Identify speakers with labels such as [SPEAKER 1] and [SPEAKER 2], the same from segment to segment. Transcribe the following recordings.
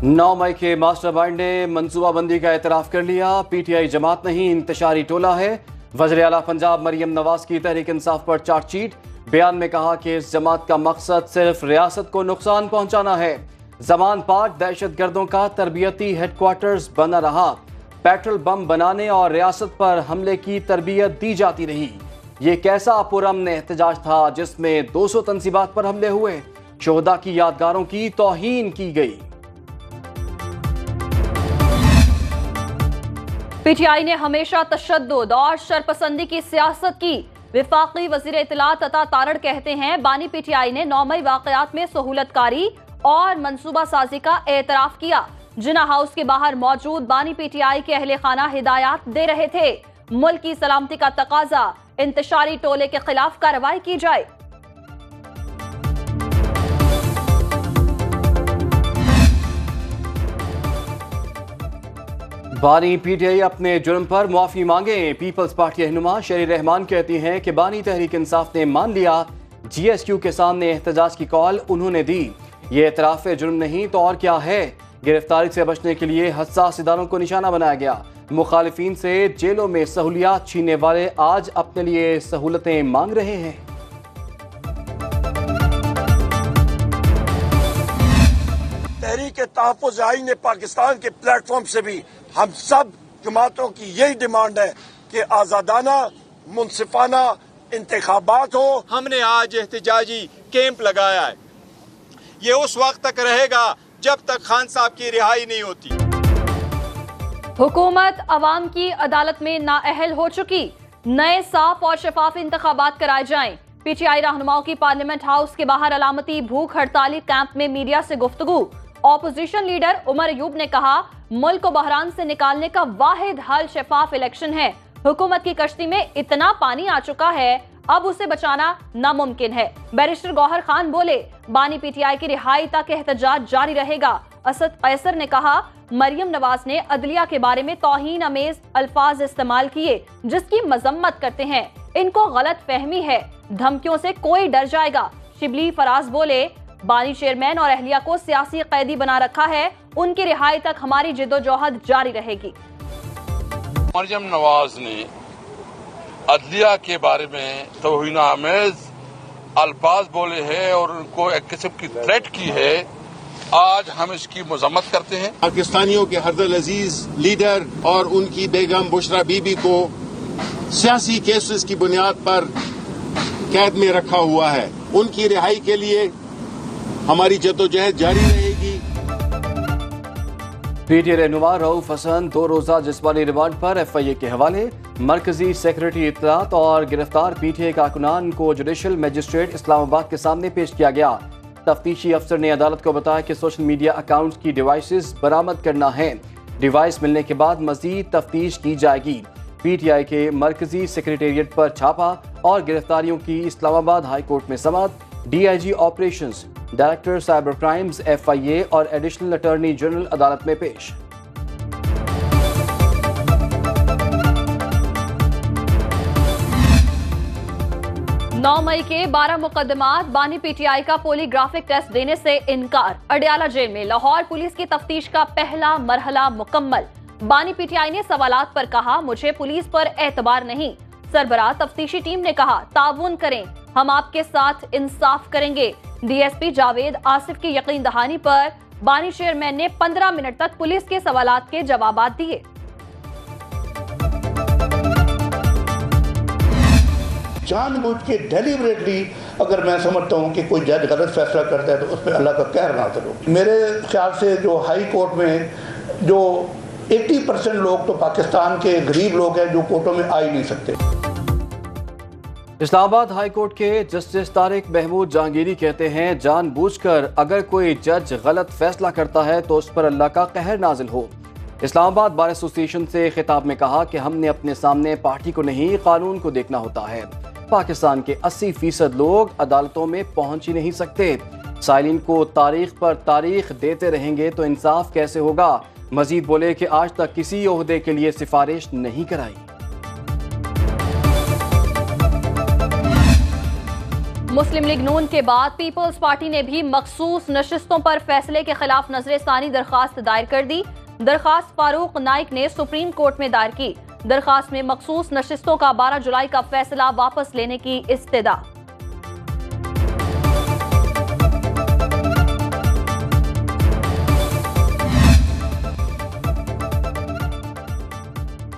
[SPEAKER 1] 9 मई के मास्टरमाइंड ने मनसूबाबंदी का एतराफ़ कर लिया। PTI जमात नहीं इंतशारी टोला है। वज़ीर आला पंजाब मरियम नवाज की तहरीक इंसाफ पर चार्जशीट। बयान में कहा कि इस जमात का मकसद सिर्फ रियासत को नुकसान पहुंचाना है। जमान पाक दहशत गर्दों का तरबियती हेडक्वार्टर्स बना रहा। पेट्रोल बम बनाने और रियासत पर हमले की तरबियत दी जाती रही। ये कैसा पुरअमन एहतजाज था जिसमें 200 तंसीबात पर हमले हुए। शोहदा की यादगारों की तौहीन की गई।
[SPEAKER 2] PTI ने हमेशा तशद्दुद और शरपसंदी की सियासत की। विफाकी वजीर इत्तलात अता तारड़ कहते हैं बानी PTI ने 9 मई वाकयात में सहूलतकारी और मंसूबा साजी का एतराफ किया। जिना हाउस के बाहर मौजूद बानी PTI के अहले खाना हिदायत दे रहे थे। मुल्क की सलामती का तकाजा, इंतशारी टोले के खिलाफ कार्रवाई की जाए।
[SPEAKER 1] बानी PTI अपने जुर्म पर मुआफी मांगे। पीपल्स पार्टी रहनुमा शेरी रहमान कहती हैं कि बानी तहरीक इंसाफ ने मान लिया। GSQ के सामने एहतजाज की कॉल उन्होंने दी। ये एतराफ जुर्म नहीं तो और क्या है। गिरफ्तारी से बचने के लिए हसास इदारों को निशाना बनाया गया। मुखालिफिन से जेलों में सहूलियात छीनने वाले आज अपने लिए सहूलतें मांग रहे हैं।
[SPEAKER 3] तहरीक तहफ़्फ़ुज़ आईन पाकिस्तान के प्लेटफॉर्म से भी हम सब जमातों की यही डिमांड है कि आज़ादाना मुनसिफाना इंतखाबात हो।
[SPEAKER 4] हमने आज एहतजाजी कैंप लगाया है। ये उस वक्त तक रहेगा जब तक खान साहब की रिहाई नहीं होती।
[SPEAKER 2] हुकूमत अवाम की अदालत में नाअहल हो चुकी। नए साफ और शफाफ इंतखाबात कराए जाएं। PTI रहनुमाओं की पार्लियामेंट हाउस के बाहर अलामती भूख हड़ताली कैंप में मीडिया से गुफ्तगू। ऑपोजिशन लीडर उमर अयूब ने कहा मुल्क को बहरान से निकालने का वाहिद हल शफाफ इलेक्शन है। हुकूमत की कश्ती में इतना पानी आ चुका है अब उसे बचाना नामुमकिन है। बैरिस्टर गौहर खान बोले बानी PTI की रिहाई तक एहतजाज जारी रहेगा। असद कैसर ने कहा मरियम नवाज ने अदलिया के बारे में तौहीन अमेज अल्फाज इस्तेमाल किए जिसकी मजम्मत करते हैं। इनको गलत फहमी है, धमकियों से कोई डर जाएगा। शिबली फराज बोले बानी चेयरमैन और अहलिया को सियासी कैदी बना रखा है। उनकी रिहाई तक हमारी जिद्दोजहद जारी रहेगी।
[SPEAKER 5] मरियम नवाज ने अदलिया के बारे में तौहीन आमेज अल्फाज बोले हैं और उनको एक किस्म की थ्रेट की है। आज हम इसकी मजम्मत करते हैं।
[SPEAKER 6] पाकिस्तानियों के हरदल अजीज लीडर और उनकी बेगम बुशरा बीबी को सियासी केसेस की बुनियाद पर कैद में रखा हुआ है। उनकी रिहाई के लिए हमारी जद्दोजहद जारी रहेगी।
[SPEAKER 1] PTI रहनुमा रऊफ हसन 2 रोजा जिस्मानी रिमांड पर FIA के हवाले। मरकजी सेक्रेटरी इत्तलात और गिरफ्तार PTI कारकुनान को जुडिशल मजिस्ट्रेट इस्लामाबाद के सामने पेश किया गया। तफ्तीशी अफसर ने अदालत को बताया कि सोशल मीडिया अकाउंट्स की डिवाइसेस बरामद करना है। डिवाइस मिलने के बाद मजीद तफ्तीश की जाएगी। PTI के मरकजी सेक्रेटेरिएट पर छापा और गिरफ्तारियों की इस्लामाबाद हाई कोर्ट में समाअत। DIG operations, director cyber crimes FIA और एडिशनल अटॉर्नी जनरल अदालत में पेश।
[SPEAKER 2] नौ मई के 12 मुकदमात बानी PTI का पोलीग्राफिक टेस्ट देने से इनकार। अडयाला जेल में लाहौर पुलिस की तफ्तीश का पहला मरहला मुकम्मल। बानी PTI ने सवालात पर कहा मुझे पुलिस पर एतबार नहीं। सरबराह तफ्तीशी टीम ने कहा ताउन करें, हम आपके साथ इंसाफ करेंगे। DSP जावेद आसिफ की यकीन दहानी पर बानी चेयरमैन ने 15 मिनट तक पुलिस के सवालात के जवाब दिए।
[SPEAKER 7] जानबूझ के डेलिबरेटली अगर मैं समझता हूँ कि कोई जज गलत फैसला करता है तो उस पर अल्लाह का कहर नाज़िल हो। मेरे ख्याल से जो हाई कोर्ट में जो 80% लोग तो पाकिस्तान के गरीब लोग हैं जो कोर्टों में आ ही नहीं सकते।
[SPEAKER 1] इस्लामाबाद हाई कोर्ट के जस्टिस तारिक महमूद जहांगीरी कहते हैं जानबूझकर अगर कोई जज गलत फैसला करता है तो उस पर अल्लाह का कहर नाजिल हो। इस्लामाबाद बार एसोसिएशन से खिताब में कहा कि हमने अपने सामने पार्टी को नहीं कानून को देखना होता है। पाकिस्तान के 80% लोग अदालतों में पहुंच ही नहीं सकते। साइलिन को तारीख पर तारीख देते रहेंगे तो इंसाफ कैसे होगा। मजीद बोले कि आज तक किसी ओहदे के लिए सिफारिश नहीं कराई।
[SPEAKER 2] मुस्लिम लीग नून के बाद पीपल्स पार्टी ने भी मखसूस नशिस्तों पर फैसले के खिलाफ नजरसानी दरखास्त दायर कर दी। दरखास्त फारूक नाइक ने सुप्रीम कोर्ट में दायर की। दरखास्त में मखसूस नशिस्तों का 12 जुलाई का फैसला वापस लेने की इस्तदा।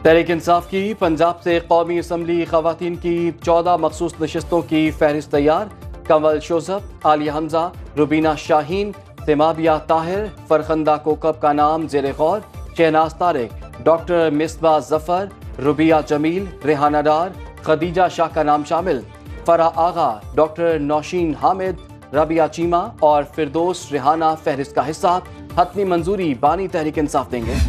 [SPEAKER 1] तहरीक इंसाफ की पंजाब से कौमी असम्बली खवातीन की 14 मखसूस नशिस्तों की फहरिस्त तैयार। कंवल शोजब, आलिया हमजा, रुबीना शाहीन, सेमाबिया ताहिर, फरखंदा कोकब का नाम जेर गौर। शहनाज तारिक, डॉक्टर मिसबा जफर, रुबिया जमील, रेहाना डार, खदीजा शाह का नाम शामिल। फराह आगा, डॉक्टर नौशीन हामिद, रबिया चीमा और फिरदोस रेहाना फहरिस्त का हिस्सा। हतमी मंजूरी बानी तहरीक इंसाफ देंगे।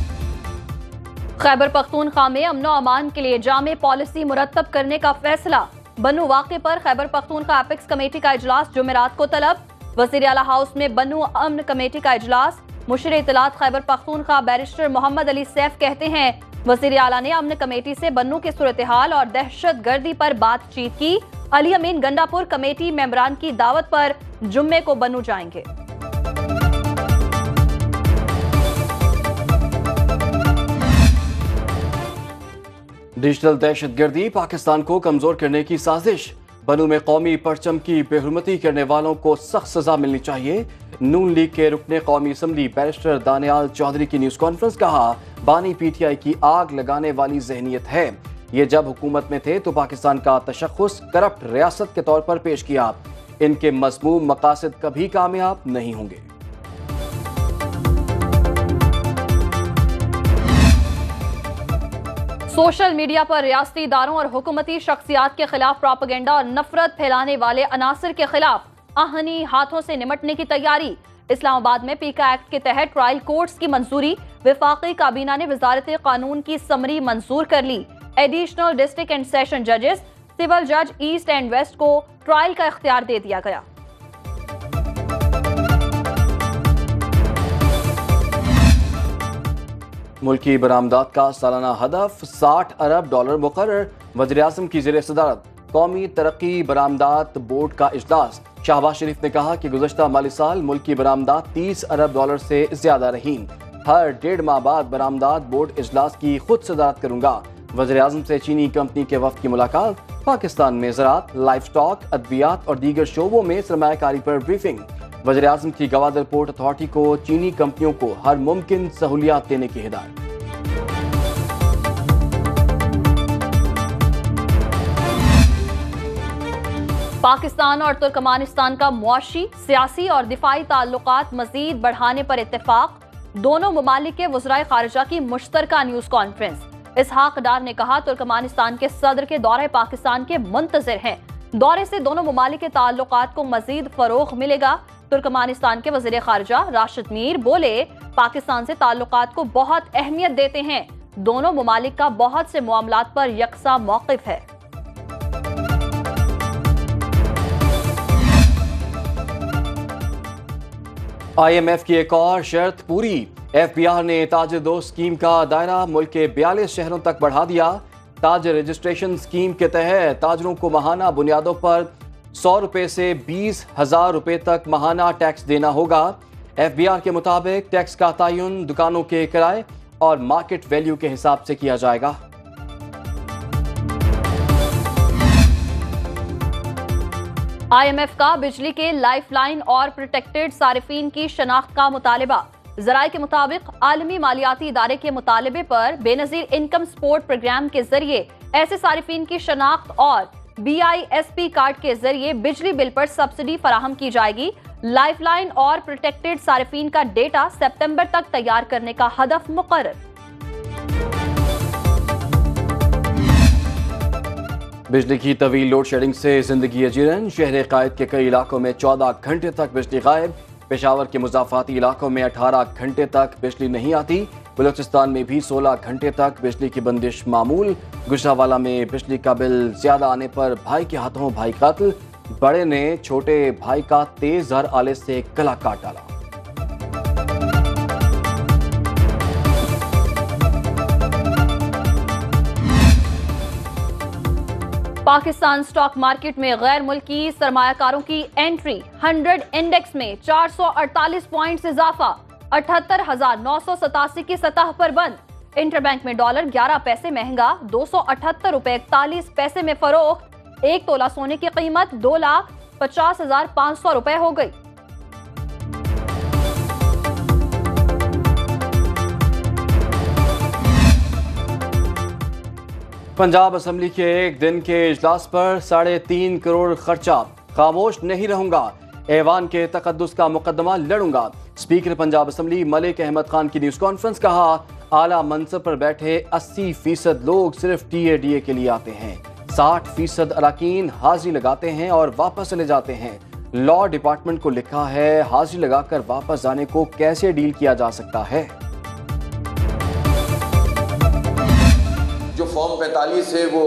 [SPEAKER 2] खैबर पख्तूनख्वा में अमनो अमान के लिए जामे पॉलिसी मुरतब करने का फैसला। बन्नू वाक़े पर खैबर पख्तूनख्वा एपेक्स कमेटी का इजलास जुमेरात को तलब। वज़ीर आला हाउस में बन्नू अमन कमेटी का इजलास। मुशीर इत्तलात खैबर पख्तूनख्वा बैरिस्टर मोहम्मद अली सैफ कहते हैं, वज़ीर आला ने अमन कमेटी से बन्नू के सूरत हाल और दहशत गर्दी पर बातचीत की। अली अमीन गंडापुर कमेटी मेंबरान की दावत पर जुम्मे को बन्नू जाएंगे।
[SPEAKER 1] डिजिटल दहशतगर्दी पाकिस्तान को कमजोर करने की साजिश। बन्नू में कौमी परचम की बेहुरमती करने वालों को सख्त सजा मिलनी चाहिए। नून लीग के रुकने कौमी असम्बली बैरिस्टर दानियाल चौधरी की न्यूज कॉन्फ्रेंस। कहा, बानी पीटीआई की आग लगाने वाली जहनीत है। ये जब हुकूमत में थे तो पाकिस्तान का तशख्खुस करप्ट रियासत के तौर पर पेश किया। इनके मज़मूम मकासद कभी कामयाब नहीं होंगे।
[SPEAKER 2] सोशल मीडिया पर रियासती इदारों और हुकूमती शख्सियात के खिलाफ प्रोपेगेंडा और नफरत फैलाने वाले अनासर के खिलाफ आहनी हाथों से निमटने की तैयारी। इस्लामाबाद में पीका एक्ट के तहत ट्रायल कोर्ट्स की मंजूरी। वफाकी काबीना ने वजारत कानून की समरी मंजूर कर ली। एडिशनल डिस्ट्रिक्ट एंड सेशन जजेस, सिविल जज ईस्ट एंड वेस्ट को ट्रायल का इख्तियार दे दिया गया।
[SPEAKER 1] मुल्की बरामदात का सालाना हदफ $60 अरब मुकर्रर। वज़ीर-ए-आज़म की ज़ेर सदारत कौमी तरक्की बरामदात बोर्ड का इजलास। शहबाज शरीफ ने कहा कि गुज़श्ता माली साल मुल्की बरामदात $30 अरब से ज्यादा रही। हर 1.5 माह बाद बरामदात बोर्ड इजलास की खुद सदारत करूंगा। वज़ीर-ए-आज़म से चीनी कंपनी के वफ़द की मुलाकात। पाकिस्तान में ज़राअत, लाइफ स्टॉक, अद्वियात और दीगर शोबों में सरमायाकारी पर ब्रीफिंग। वज़ीर-ए-आज़म की गवादर पोर्ट अथॉरिटी को चीनी कंपनियों को हर मुमकिन सहूलियात देने की हिदायत।
[SPEAKER 2] पाकिस्तान और तुर्कमानिस्तान का मुआशी, सियासी और दिफाई ताल्लुकात मजीद बढ़ाने पर इत्तेफाक। दोनों ममालिक के वज़राए खारिजा की मुश्तरका न्यूज कॉन्फ्रेंस। इसहाक डार ने कहा, तुर्कमानिस्तान के सदर के दौरे पाकिस्तान के मुंतज़िर हैं। दौरे से दोनों ममालिक के ताल्लुकात को मजीद फरोग मिलेगा। तुर्कमानिस्तान के वज़ीर खारिजा राशिद मीर बोले, पाकिस्तान से ताल्लुकात को बहुत अहमियत देते हैं। दोनों ममालिक का बहुत से मामलात पर यकसा मौक़िफ़ है।
[SPEAKER 1] IMF की एक और शर्त पूरी। FBR ने ताजर दोस्त स्कीम का दायरा मुल्क के 42 शहरों तक बढ़ा दिया। ताजर रजिस्ट्रेशन स्कीम के तहत ताजरों को माहाना बुनियादों पर ₹100 से ₹20,000 तक माहाना टैक्स देना होगा। FBR के मुताबिक टैक्स का तयन दुकानों के किराए और मार्केट वैल्यू के हिसाब से किया जाएगा।
[SPEAKER 2] IMF का बिजली के लाइफलाइन और प्रोटेक्टेड सारिफीन की शनाख्त का मुतालबा। ज़राए के मुताबिक आलमी मालियाती इदारे के मुतालबे पर बेनज़ीर इनकम सपोर्ट प्रोग्राम के जरिए ऐसे सारिफीन की शनाख्त और BISP कार्ड के जरिए बिजली बिल पर सब्सिडी फराहम की जाएगी। लाइफलाइन और प्रोटेक्टेड सारिफीन का डेटा सितंबर तक तैयार करने का हदफ मुकर्रर।
[SPEAKER 1] बिजली की तवील लोड शेडिंग से जिंदगी अजीरन। शहर कायद के कई इलाकों में 14 घंटे तक बिजली गायब। पेशावर के मुजाफाती इलाकों में 18 घंटे तक बिजली नहीं आती। बलूचिस्तान में भी 16 घंटे तक बिजली की बंदिश मामूल। गुजरावाला में बिजली का बिल ज्यादा आने पर भाई के हाथों भाई कातिल। बड़े ने छोटे भाई का तेज धार आले से गला काट डाला।
[SPEAKER 2] पाकिस्तान स्टॉक मार्केट में गैर मुल्की सरमायाकारों की एंट्री 100 इंडेक्स में 448 पॉइंट्स इजाफा 78,987 की सतह पर बंद। इंटरबैंक में डॉलर 11 पैसे महंगा 278.41 रुपए में फरोख्त। 1 तोला सोने की कीमत 2,50,500 रुपए हो गई।
[SPEAKER 1] पंजाब असम्बली के एक दिन के इजलास पर 3.5 करोड़ खर्चा, खामोश नहीं रहूंगा, ऐवान के तकद्दुस का मुकदमा लड़ूंगा। स्पीकर पंजाब असम्बली मलिक अहमद खान की न्यूज कॉन्फ्रेंस। कहा, आला मंसब पर बैठे 80% लोग सिर्फ TADA के लिए आते हैं, 60% अरकान हाजिरी लगाते हैं और वापस चले जाते हैं। लॉ डिपार्टमेंट को लिखा है, हाजिरी लगाकर वापस जाने को कैसे डील किया जा सकता है।
[SPEAKER 8] जो फॉर्म 45 है वो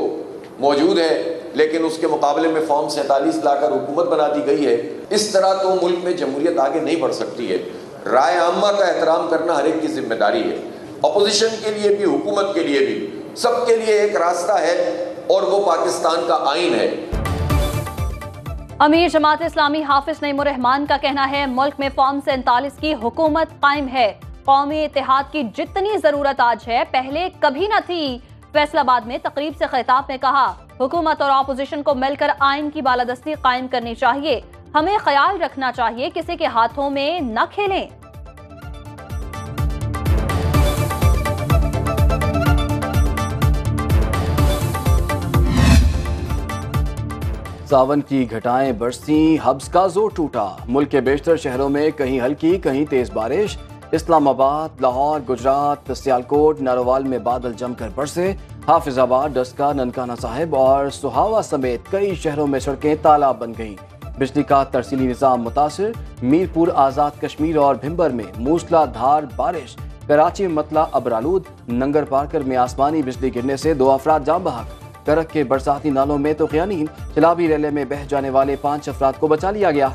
[SPEAKER 8] मौजूद है, लेकिन उसके मुकाबले में फॉर्म 47 लाकर हुकूमत बना दी गई है। इस तरह तो मुल्क में जमहूरियत आगे नहीं बढ़ सकती है। राय आम्मा का एहतराम करना हर एक की जिम्मेदारी है। अपोजिशन के लिए भी, हुकूमत के लिए भी, सबके लिए एक रास्ता है और वो पाकिस्तान का आइन है।
[SPEAKER 2] अमीर जमात इस्लामी हाफिज नईमुर रहमान का कहना है, मुल्क में फॉर्म 47 की हुकूमत कायम है। कौमी इत्तेहाद की जितनी जरूरत आज है, पहले कभी न थी। फैसलाबाद में तकरीब से खिताब में कहा, हुकूमत और अपोजिशन को मिलकर आइन की बालादस्ती कायम करनी चाहिए। हमें ख्याल रखना चाहिए किसी के हाथों में न खेलें।
[SPEAKER 1] सावन की घटाएं बरसीं, हब्स का जोर टूटा। मुल्क के बेशतर शहरों में कहीं हल्की कहीं तेज बारिश। इस्लामाबाद, लाहौर, गुजरात, सियालकोट, नारोवाल में बादल जमकर बरसे। हाफिजाबाद, डस्का, ननकाना साहिब और सुहावा समेत कई शहरों में सड़कें तालाब बन गईं। बिजली का तरसीली निज़ाम मुतासिर। मीरपुर, आज़ाद कश्मीर और भिंबर में मूसलाधार बारिश। कराची में मतला अबरालूद। नंगर पार्कर में आसमानी बिजली गिरने से 2 अफराद जान बहक। करक के बरसाती नालों में तो क़यानीन। चलाबी रेले में बह जाने वाले 5 अफराद को बचा लिया गया।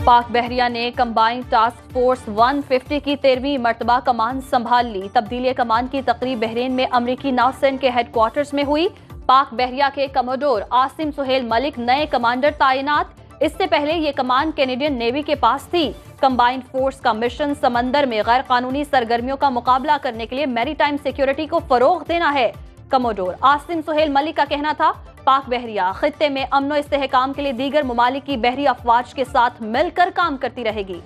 [SPEAKER 2] पाक बहरिया ने कंबाइंड टास्क फोर्स 150 की 13वीं मर्तबा कमान संभाल ली। तब्दीली कमान की तकरीब बहरीन में अमरीकी नौसेना के हेडक्वार्टर्स में हुई। पाक बहरिया के कमोडोर आसिम सुहेल मलिक नए कमांडर तैनात। इससे पहले ये कमान कैनेडियन नेवी के पास थी। कंबाइंड फोर्स का मिशन समंदर में गैर कानूनी सरगर्मियों का मुकाबला करने के लिए मैरीटाइम सिक्योरिटी को फरोग देना है। कमोडोर आसिम सुहेल मलिक का कहना था, पाक बहरिया खित्ते में अमन इस्तेहकाम के लिए दीगर ममालिक की बहरी अफवाज के साथ मिलकर काम करती रहेगी।